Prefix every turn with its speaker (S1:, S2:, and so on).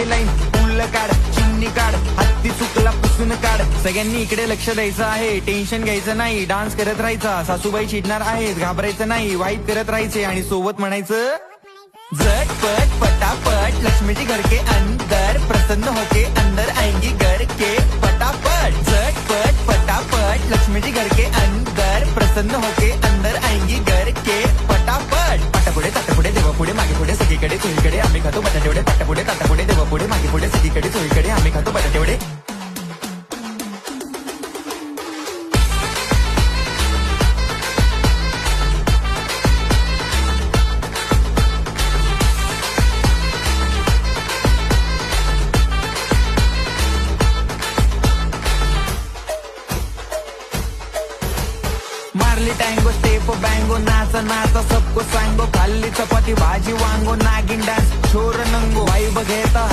S1: Line पुल काढ, चिमणी काढ, हत्ती चुकला पुसून काढ. सगळ्यांनी इकडे लक्ष द्यायचं आहे, टेन्शन घ्यायचं नाही, डान्स करत राहायचा. सासूबाई चिडणार आहेत, घाबरायचं नाही, वाईट करत राहायचे आणि सोबत म्हणायचं झटपट पटापट लक्ष्मी जी घर के अंदर, प्रसन्न होके अंदर आएंगी घर के पटापट. झटपट पटापट लक्ष्मी जी घर के अंदर, प्रसन्न होके अंदर आएंगी घर के पटापट. पाटापुढे ताटापुढे देवापुढे मागे पुढे सगळीकडे चोहीकडे आम्ही खातो बटाटेवडे. पाटापुढे ताटापुढे देवापुढे मागे पुढे सगळीकडे चोहीकडे आम्ही खातो बटाटेवडे. मारली टँगो स्टेप बँगो, नाचा नाचा सबको सांगो, खाल्ली चपाती भाजी वांगो, नागिन डान्स छोर नंगो, वाईब घेता